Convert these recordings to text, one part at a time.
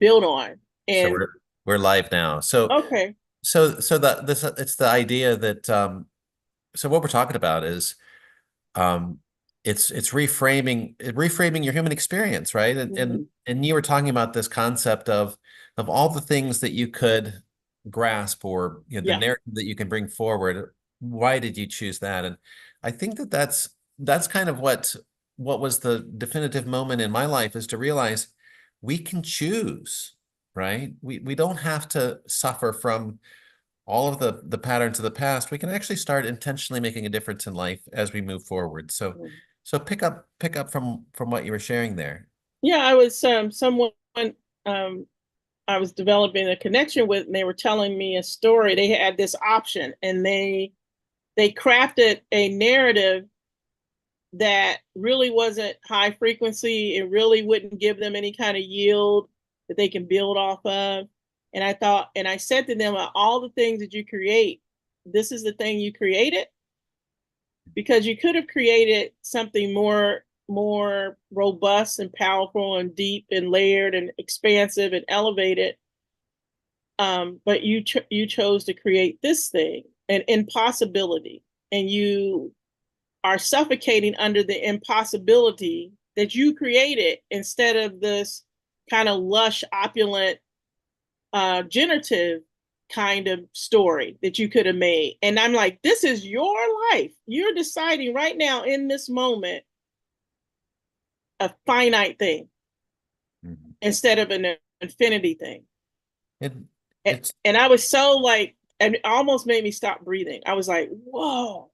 build on. So And we're live now. okay, So that this it's the idea that so what we're talking about is um it's reframing your human experience, right? hmm And you were talking about this concept of all the things that you could grasp, or the yeah, narrative that you can bring forward. Why did you choose that? And I think that that's kind of what was the definitive moment in my life, is to realize we can choose, right? We don't have to suffer from all of the patterns of the past. We can actually start intentionally making a difference in life as we move forward. So pick up from what you were sharing there. yeah. I was someone um, I was developing a connection with, and they were telling me a story. They had this option, and they crafted a narrative that really wasn't high frequency. It really wouldn't give them any kind of yield that they can build off of. And I thought, and I said to them, all the things that you create, this is the thing you created, because you could have created something more robust and powerful and deep and layered and expansive and elevated. But you chose to create this thing, an impossibility, and you are suffocating under the impossibility that you created instead of this kind of lush, opulent, generative kind of story that you could have made. And I'm like, this is your life. You're deciding right now in this moment a finite thing Mhm. instead of an infinity thing. It And, it's and I was so like, and it almost made me stop breathing. I was like, whoa.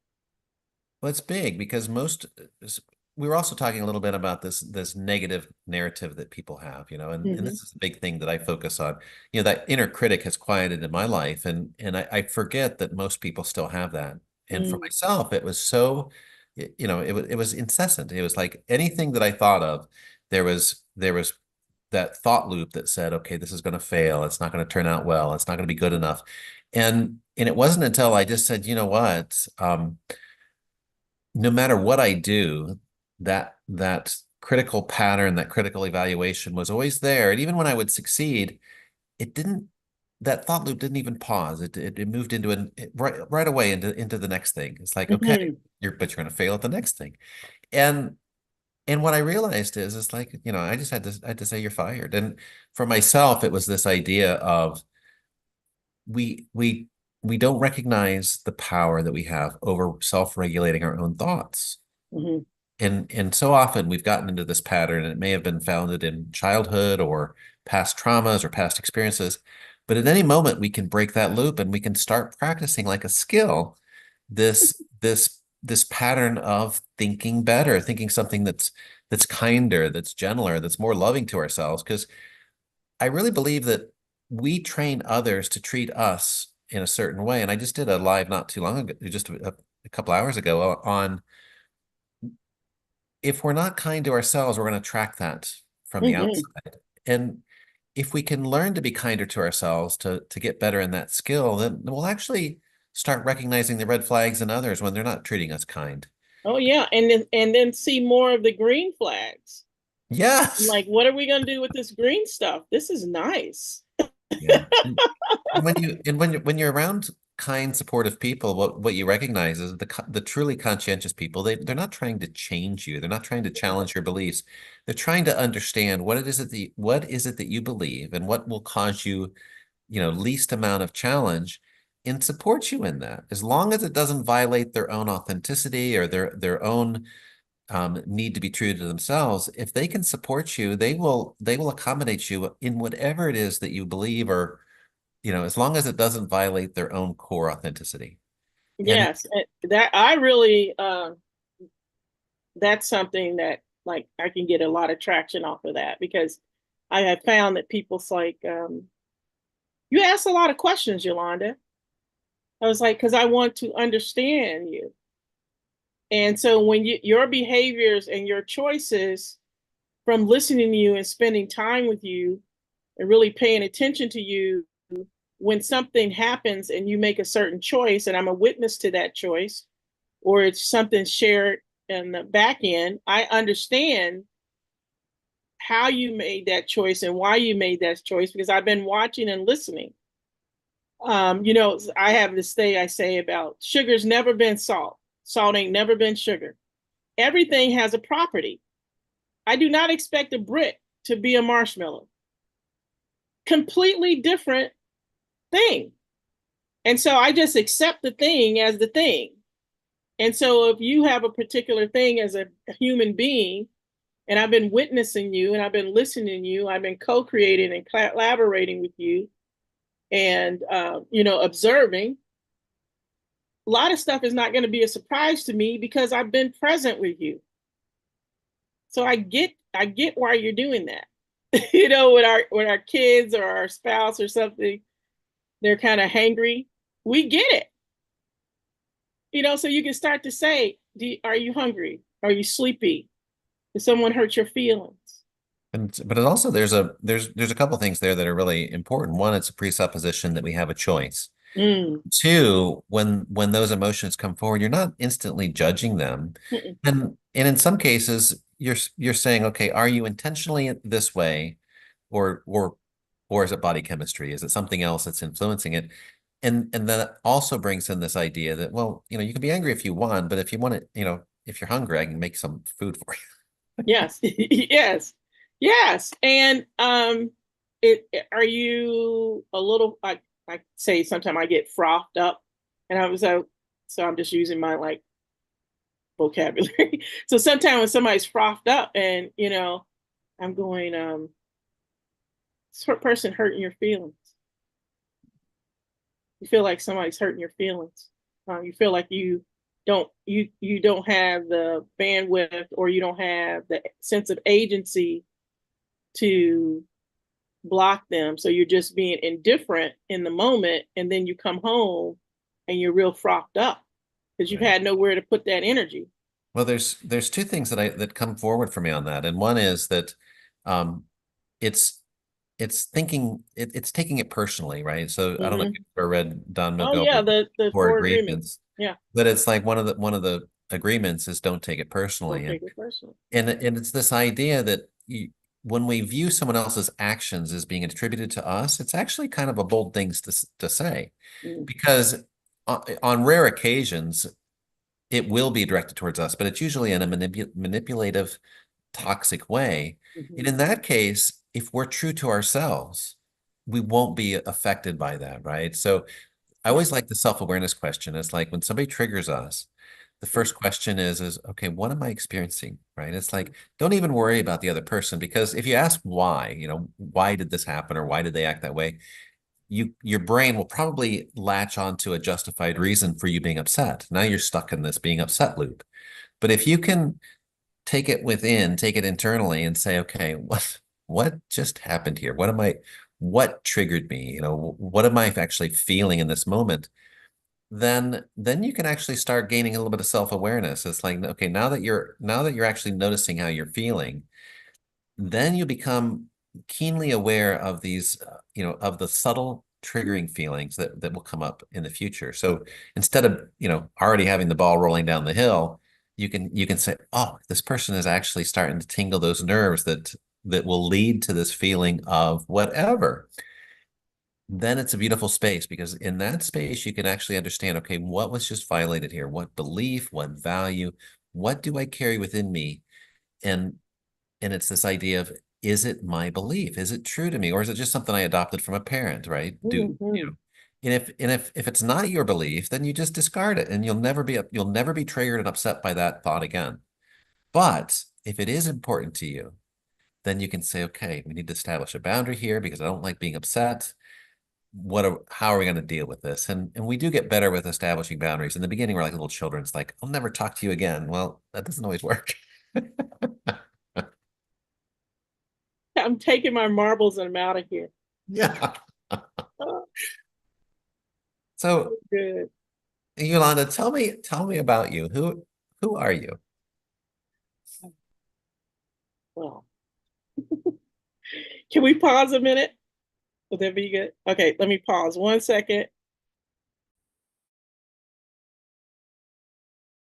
Well, it's big because we were also talking a little bit about this negative narrative that people have, and Mm-hmm. this is a big thing that I focus on. That inner critic has quieted in my life, and I forget that most people still have that. And for Mm-hmm. myself, it was so, it was incessant. It was like anything that I thought of, there was that thought loop that said, okay, this is going to fail. It's not going to turn out well. It's not going to be good enough. And it wasn't until I just said, you know what? No matter what I do, that critical pattern, that critical evaluation was always there. And even when I would succeed, it didn't, that thought loop didn't even pause. It moved into right away into the next thing. It's like, okay, Mm-hmm. but you're going to fail at the next thing. And and what I realized is, it's like, I had to say you're fired. And for myself, it was this idea of we we we don't recognize the power that we have over self-regulating our own thoughts. Mm-hmm. And so often we've gotten into this pattern, and it may have been founded in childhood or past traumas or past experiences. But at any moment, we can break that loop, and we can start practicing like a skill this pattern of thinking better, thinking something that's kinder, that's gentler, that's more loving to ourselves. Because I really believe that we train others to treat us in a certain way. And I just did a live not too long ago, just a couple hours ago, on if we're not kind to ourselves, we're going to track that from the Mm-hmm. outside. And if we can learn to be kinder to ourselves, to get better in that skill, then we'll actually start recognizing the red flags in others when they're not treating us kind. Oh yeah, and then see more of the green flags. Yes. Like, what are we gonna do with this green stuff? This is nice. Yeah. And when you're around kind, supportive people, what you recognize is the truly conscientious people, they're not trying to change you. They're not trying to challenge your beliefs. They're trying to understand what is it that you believe, and what will cause you, least amount of challenge, and support you in that. As long as it doesn't violate their own authenticity or their own need to be true to themselves, if they can support you, they will accommodate you in whatever it is that you believe, or as long as it doesn't violate their own core authenticity. And Yes, that I really that's something that like I can get a lot of traction off of that because I have found that people's like you ask a lot of questions, Yolanda. I was like, because I want to understand you. And so when your behaviors and your choices from listening to you and spending time with you and really paying attention to you, when something happens and you make a certain choice and I'm a witness to that choice, or it's something shared in the back end, I understand how you made that choice and why you made that choice, because I've been watching and listening. I have this thing I say about sugar's never been salt. Salt ain't never been sugar. Everything has a property. I do not expect a brick to be a marshmallow. Completely different thing. And so I just accept the thing as the thing. And so if you have a particular thing as a human being, and I've been witnessing you and I've been listening to you, I've been co-creating and collaborating with you and, observing, a lot of stuff is not going to be a surprise to me because I've been present with you. So I get why you're doing that. With our kids or our spouse or something, they're kind of hangry. We get it. So you can start to say, are you hungry? Are you sleepy? Did someone hurt your feelings? But it also there's a couple things there that are really important. One, it's a presupposition that we have a choice. Mm, Two, when those emotions come forward, you're not instantly judging them. mm-mm. And in some cases, you're saying, okay, are you intentionally this way, or or is it body chemistry? Is it something else that's influencing it? And that also brings in this idea that, well, you can be angry if you want, but if you want it, if you're hungry, I can make some food for Yes, yes, yes. And are you a little? I say sometimes I get frothed up, and I was so I'm just using my like vocabulary. So sometimes when somebody's frothed up, and I'm going, this person hurting your feelings. You feel like somebody's hurting your feelings. You feel like you don't have the bandwidth, or you don't have the sense of agency to block them. So you're just being indifferent in the moment, and then you come home and you're real frothed up because you've you. had nowhere to put that energy. Well, there's two things that come forward for me on that, and one is that um, it's it's taking it personally, right? So I don't know if Mm-hmm. you've ever read Don Oh yeah, Miguel's the Four four agreements. Agreements, Yeah, but it's like one of the agreements is don't take it don't personally, and take it personally. and it's this idea that when we view someone else's actions as being attributed to us, it's actually kind of a bold thing to say, Mm-hmm. because on rare occasions it will be directed towards us, but it's usually in a manipulative, toxic way. And Mm-hmm. in that case, if we're true to ourselves, we won't be affected by that, right? So I Yeah. always like the self-awareness question. It's like when somebody triggers us, the first question is okay, what am I experiencing? Right? It's like, don't even worry about the other person, because if you ask why, why did this happen, or why did they act that way? Your brain will probably latch onto a justified reason for you being upset. Now you're stuck in this being upset loop. But if you can take it within, take it internally and say, okay, what just happened here? What triggered me? What am I actually feeling in this moment? Then you can actually start gaining a little bit of self-awareness. It's like, okay, now that you're actually noticing how you're feeling, then you become keenly aware of these, of the subtle triggering feelings that will come up in the future. So instead of, already having the ball rolling down the hill, you can say, oh, this person is actually starting to tingle those nerves that will lead to this feeling of whatever. Then it's a beautiful space, because in that space you can actually understand, okay, what was just violated here? What belief, what value, what do I carry within me? And and it's this idea of, is it my belief? Is it true to me? Or is it just something I adopted from a parent, right? Mm-hmm. And if it's not your belief, then you just discard it, and you'll never be triggered and upset by that thought again. But if it is important to you, then you can say, okay, we need to establish a boundary here because I don't like being upset. How are we going to deal with this? And we do get better with establishing boundaries. In the beginning, we're like little children. It's like, I'll never talk to you again. Well, that doesn't always work. I'm taking my marbles and I'm out of here. Yeah. Oh, So, good. Yolanda, tell me about you. Who are you? Well, can we pause a minute? Would that be good? Okay, let me pause 1 second.